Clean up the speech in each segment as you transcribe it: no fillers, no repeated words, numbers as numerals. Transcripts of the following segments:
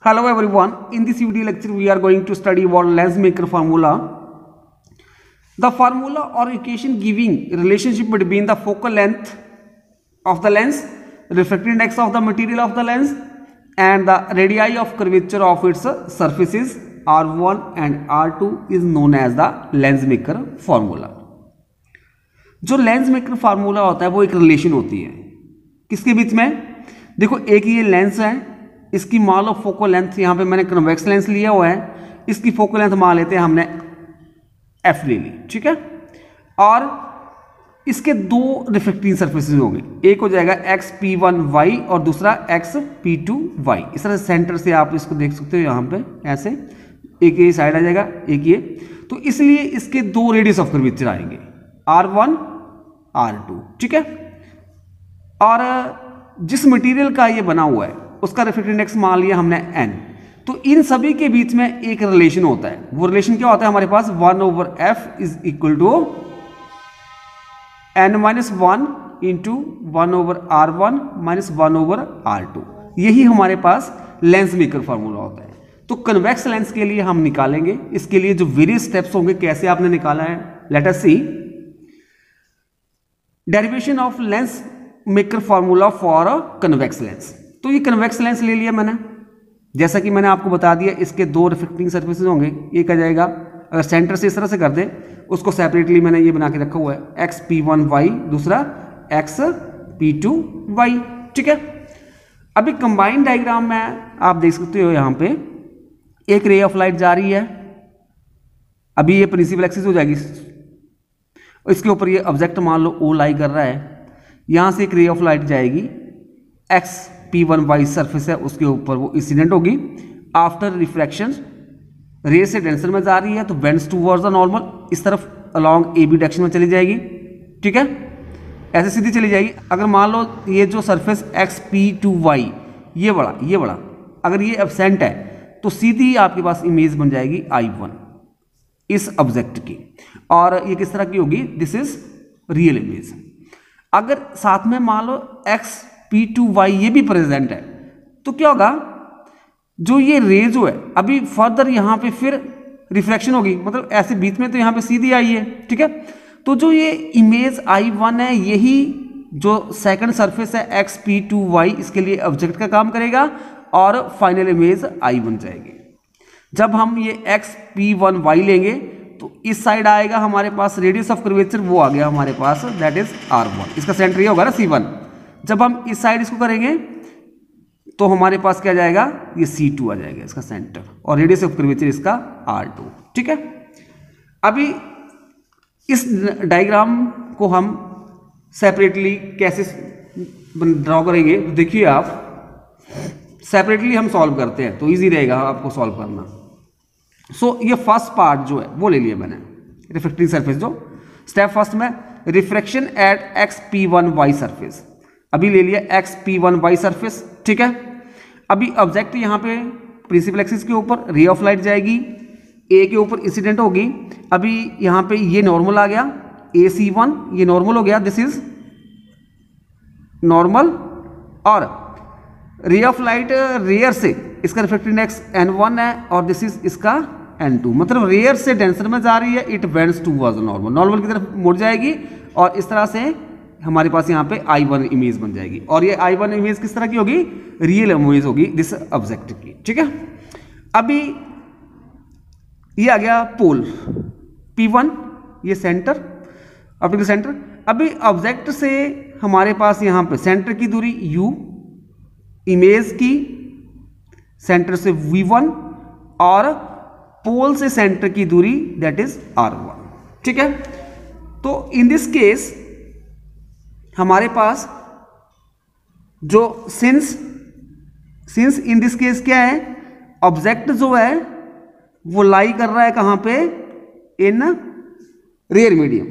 Hello everyone, in this video lecture we are going to study about Lensmaker formula. The formula or equation giving relationship between the focal length of the lens, refractive index of the material of the lens and the radii of curvature of its surfaces R1 and R2 is known as the Lensmaker formula. जो लेंसमेकर formula होता है वो एक relation होती है किसके बीच में। देखो एक ये लेंस है, इसकी मान लो फोकल लेंथ, यहाँ पे मैंने कन्वेक्स लेंस लिया हुआ है, इसकी फोकल लेंथ मान लेते हैं हमने एफ ले ली, ठीक है। और इसके दो रिफ्लेक्टिंग सरफेसेस होंगे, एक हो जाएगा एक्स पी वन वाई और दूसरा एक्स पी टू वाई। इस तरह सेंटर से आप इसको देख सकते हो, यहाँ पे ऐसे एक ये साइड आ जाएगा, एक ये, तो इसलिए इसके दो रेडियस ऑफ कर्वेचर आएंगे R1 R2, ठीक है। और जिस मटेरियल का ये बना हुआ है उसका रिफ्लेक्टिव इंडेक्स मान लिया हमने n, तो इन सभी के बीच में एक रिलेशन होता है। वो रिलेशन क्या होता है हमारे पास, 1/f is equal to n-1 into 1/r1 minus 1/r2। यही हमारे पास लेंसमेकर फार्मूला होता है। तो कन्वेक्स लेंस के लिए हम निकालेंगे, इसके लिए जो वेरियस स्टेप्स होंगे, कैसे आपने निकाला है, let us see. Derivation of lens maker formula for a convex lens. तो ये कन्वेक्स लेंस ले लिया मैंने, जैसा कि मैंने आपको बता दिया, इसके दो रिफ्लेक्टिंग सरफेसेस होंगे, एक आ जाएगा, अगर सेंटर से इस तरह से कर दे, उसको सेपरेटली मैंने ये बना के रखा हुआ है, एक्स पी वन वाई, दूसरा एक्स पी टू वाई, ठीक है। अभी कंबाइंड डायग्राम में आप देख सकते हो, यहाँ पे एक रे ऑफ लाइट जा रही है, अभी ये प्रिंसिपल एक्सिस हो जाएगी, इसके ऊपर ये ऑब्जेक्ट मान लो ओ लाई कर रहा है, यहां से एक रे ऑफ लाइट जाएगी, X P one Y surface है उसके ऊपर वो इंसिडेंट होगी। आफ्टर रिफ्रैक्शन रे से डेंसर में जा रही है तो बेंड्स टुवर्ड्स द नॉर्मल, इस तरफ अलोंग ए बी डायरेक्शन में चली जाएगी, ठीक है, ऐसे सीधी चली जाएगी। अगर मान लो ये जो surface X P two Y ये बड़ा अगर ये एब्सेंट है तो सीधी आपके पास इमेज बन जाएगी I1 इस ऑब्जेक्ट की, और ये किस तरह की होगी, दिस इज रियल इमेज। अगर साथ में मान लो एक्स पी टू वाई ये भी प्रेजेंट है तो क्या होगा, जो ये रे जो है अभी फर्दर यहाँ पे फिर रिफ्लेक्शन होगी, मतलब ऐसे बीच में तो यहाँ पे सीधी आई है, ठीक है। तो जो ये इमेज I1 है, यही जो सेकंड सरफेस है एक्स पी टू वाई, इसके लिए ऑब्जेक्ट का काम करेगा और फाइनल इमेज I1 जाएगी। जब हम ये एक्स पी वन वाई लेंगे तो इस साइड आएगा हमारे पास रेडियस ऑफ कर्वेचर, वो आ गया हमारे पास, दैट इज R1, इसका सेंटर ये होगा ना C1। जब हम इस साइड इसको करेंगे तो हमारे पास क्या जाएगा, ये C2 आ जाएगा इसका सेंटर, और रेडियस ऑफ कर्वेचर इसका R2, ठीक है। अभी इस डायग्राम को हम सेपरेटली कैसे ड्रॉ करेंगे, देखिए आप, सेपरेटली हम सॉल्व करते हैं तो इजी रहेगा आपको सॉल्व करना। सो ये फर्स्ट पार्ट जो है वो ले लिया मैंने, रिफ्लेक्टिंग सरफेस। जो स्टेप फर्स्ट में refraction at X P one Y surface, अभी ले लिया X P one Y surface, ठीक है। अभी ऑब्जेक्ट यहाँ पे प्रिंसिपल एक्सिस के ऊपर रे ऑफ लाइट जाएगी, ए के ऊपर इंसिडेंट होगी। अभी यहाँ पे ये नॉर्मल आ गया, AC1 ये नॉर्मल हो गया, दिस इज नॉर्मल, और रे ऑफ लाइट रेयर से इसका रिफ्लेक्टिव इंडेक्स N1 है और दिस इज इसका N2, मतलब रेयर से डेंसर में जा रही है, it bends towards normal, normal की तरफ मुड़ जाएगी, और इस तरह से हमारे पास यहाँ पे I1 इमेज बन जाएगी। और ये I1 इमेज किस तरह की होगी, रियल इमेज होगी दिस ऑब्जेक्ट की, ठीक है। अभी ये आ गया पोल P1, ये सेंटर, ऑप्टिकल सेंटर। अभी ऑब्जेक्ट से हमारे पास यहाँ पे सेंटर की दूरी U, इमेज की सेंटर से V1, और पोल से सेंटर की दूरी दैट इज R1, ठीक है। तो इन दिस केस हमारे पास जो सिंस इन दिस केस क्या है, ऑब्जेक्ट जो है वो लाई कर रहा है कहां पे, इन रेयर मीडियम,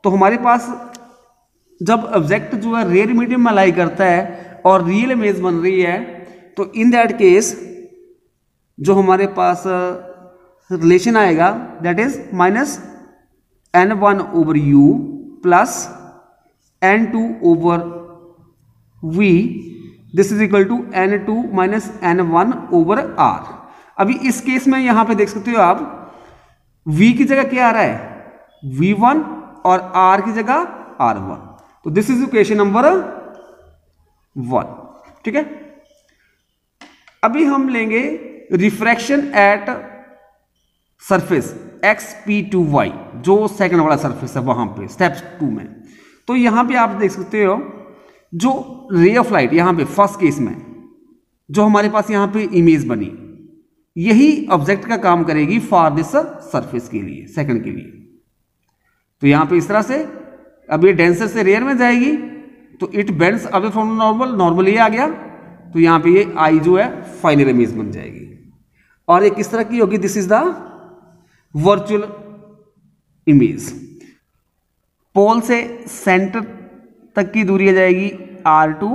तो हमारे पास जब ऑब्जेक्ट जो है रेयर मीडियम में लाई करता है और रियल इमेज बन रही है, तो इन दैट केस जो हमारे पास रिलेशन आएगा that is minus N1/U plus N2/R V, this is equal to N2 minus N1 over R। अभी इस केस में यहां पे देख सकते हो आप, V की जगह क्या आ रहा है, V1, और R की जगह R1। तो दिस इज इक्वेशन नंबर 1। ठीक है, अभी हम लेंगे रिफ्रैक्शन एट सरफेस xp2y, जो सेकंड वाला सरफेस है वहां पे स्टेप 2 में। तो यहां पे आप देख सकते हो जो रे ऑफ लाइट यहां पे फर्स्ट केस में जो हमारे पास यहां पे इमेज बनी, यही ऑब्जेक्ट का काम करेगी फॉर दिस सरफेस के लिए, सेकंड के लिए। तो यहां पे इस तरह से अब ये डेंसर से रेयर में जाएगी तो it bends away from normal, normal ये आ गया, तो यहां पे ये आई जो है फाइनल इमेज बन जाएगी। और ये किस तरह की होगी, this is the virtual image. Pole से सेंटर तक की दूरी आ जाएगी R2,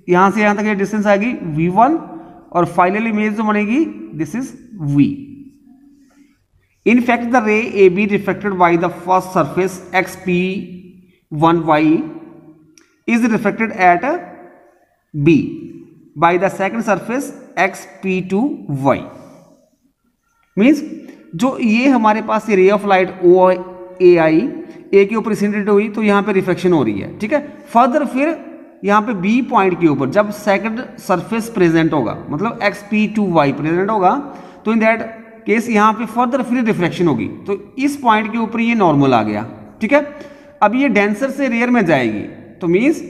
यहां से यहां तक ये डिस्टेंस आएगी V1, और फाइनल इमेज जो बनेगी this is V। In fact, the ray AB refracted by the first surface xp1y is refracted at B by the second surface xp2y। Means जो ये हमारे पास ये रे ऑफ लाइट ओ ए आई ए के ऊपर इंसिडेंट हुई तो यहाँ पे रिफ्लेक्शन हो रही है। ठीक है, फर्दर फिर यहाँ पे बी पॉइंट के ऊपर जब सेकंड सरफेस प्रेजेंट होगा, मतलब xp2y प्रेजेंट होगा, तो इन दैट केस यहाँ पे फर्दर फिर रिफ्लेक्शन होगी, तो इस पॉइंट के ऊपर ये नॉर्मल आ गया। ठीक है, अब ये डेंसर से रेयर में जाएगी, तो मीन्स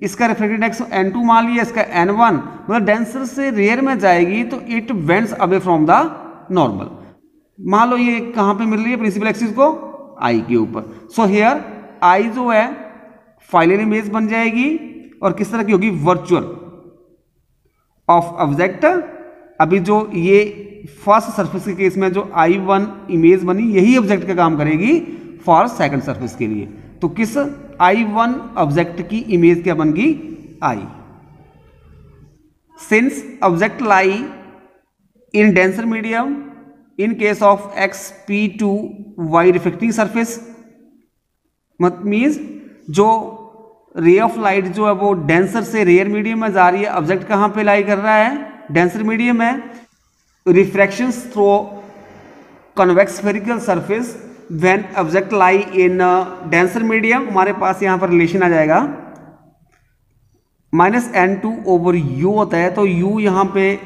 इसका रिफ्लेक्टेड एक्स N2 मान लिया, इसका N1, मतलब डेंसर से रेयर में जाएगी तो it bends away from the normal. मान लो ये कहाँ पे मिल रही है प्रिंसिपल एक्सिस को, आई के ऊपर। सो हियर आई जो है फाइनल इमेज बन जाएगी, और किस तरह की होगी, वर्चुअल ऑफ ऑब्जेक्ट। अभी जो ये फर्स्ट सरफेस के केस में जो I1 इमेज बनी, यही ऑब्जेक्ट का काम करेगी फॉर सेकंड सरफेस के लिए। तो किस I1 ऑब्जेक्ट की इमेज क्या बन गई, I। Since object lie in denser medium in case of xp2y reflecting surface, means जो रे ऑफ लाइट जो है वो डेंसर से रेयर मीडियम में जा रही है, ऑब्जेक्ट कहां पे लाई कर रहा है, डेंसर मीडियम में। Refractions through convex spherical surface when object lie in denser medium, हमारे पास यहां पर रिलेशन आ जाएगा -N2 ओवर U होता है, तो U यहां पे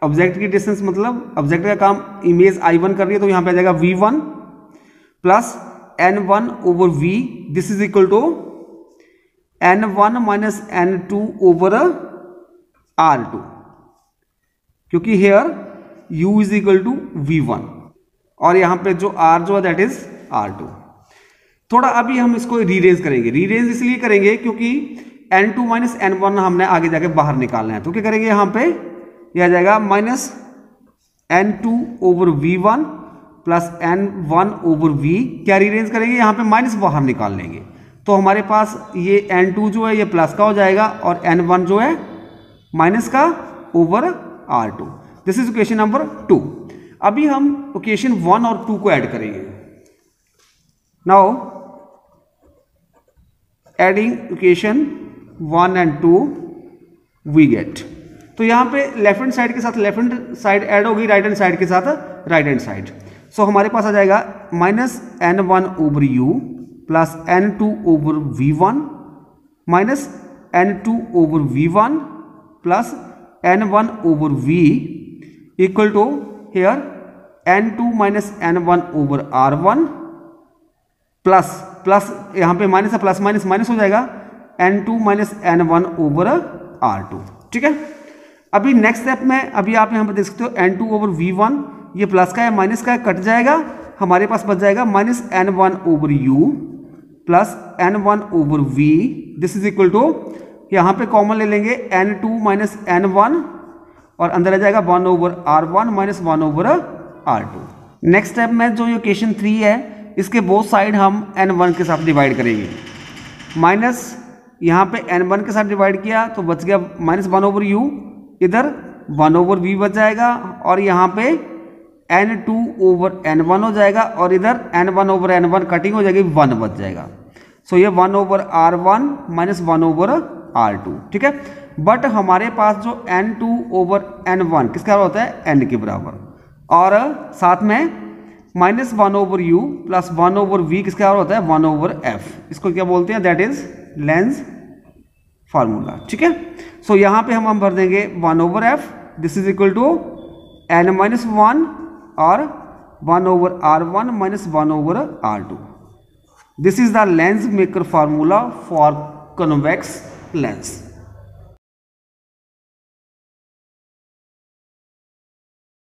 ऑब्जेक्ट की डिस्टेंस, मतलब ऑब्जेक्ट का काम इमेज I1 कर रही है, तो यहां पे आ जाएगा V1 plus N1 over V, this is equal to N1 minus N2 over R2, क्योंकि here U is equal to V1 और यहां पे जो R जो है दैट इज R2। थोड़ा अभी हम इसको रीरेंज करेंगे, रीरेंज इसलिए करेंगे क्योंकि N2 माइनस N1 हमने आगे जाके बाहर निकालना है। तो क्या करेंगे, यहां पे यह आ जाएगा minus N2 over V1 plus N1 over V। क्या रीरेंज करेंगे, यहां पे माइनस बाहर निकाल लेंगे, तो हमारे पास ये N2 जो है ये प्लस का हो जाएगा और N1 जो है माइनस का over R2। This is equation number 2। अभी हम इक्वेशन 1 और 2 को ऐड करेंगे। Now adding equation 1 and 2 we get, तो यहां पे लेफ्ट हैंड साइड के साथ लेफ्ट हैंड साइड ऐड होगी, राइट हैंड साइड के साथ राइट हैंड साइड। सो हमारे पास आ जाएगा minus N1 over U plus N2 over V1 minus N2 over V1 plus N1 over V equal to here N2 minus N1 over R1 plus plus यहां पे minus है, plus minus minus हो जाएगा N2 minus N1 over R2। ठीक है, अभी next step में अभी आप यहां पर देख सकते हो N2 ओवर V1, ये प्लस का है माइनस का है, कट जाएगा, हमारे पास बच जाएगा minus N1 over U plus N1 over V, this is equal to यहां पे कॉमन ले लेंगे N2 माइनस N1 और अंदर आ जाएगा 1 over R1 minus 1 over R2। Next step में जो इक्वेशन 3 है इसके बोथ साइड हम N1 के साथ डिवाइड करेंगे, माइनस यहाँ पे N1 के साथ डिवाइड किया तो बच गया माइनस 1 ओवर U, इधर 1 ओवर V बच जाएगा और यहाँ पे N2 ओवर N1 हो जाएगा और इधर N1 ओवर N1 कटिंग हो जाएगी, 1 बच जाएगा। सो ये 1 over R1 minus 1 over R2, ठीक है। बट हमारे पास जो N2 ओवर N1 किसके बराबर होता है, N के बराबर, और साथ में -1 over U plus 1 over V किसके बराबर होता है, 1 ओवर F। इसको क्या बोलते हैं, दैट इज लेंस फार्मूला, ठीक है। सो यहाँ पे हम भर देंगे 1 over F, this is equal to N-1 और 1 over R1 minus 1 over R2। This is the lens maker formula for convex lens.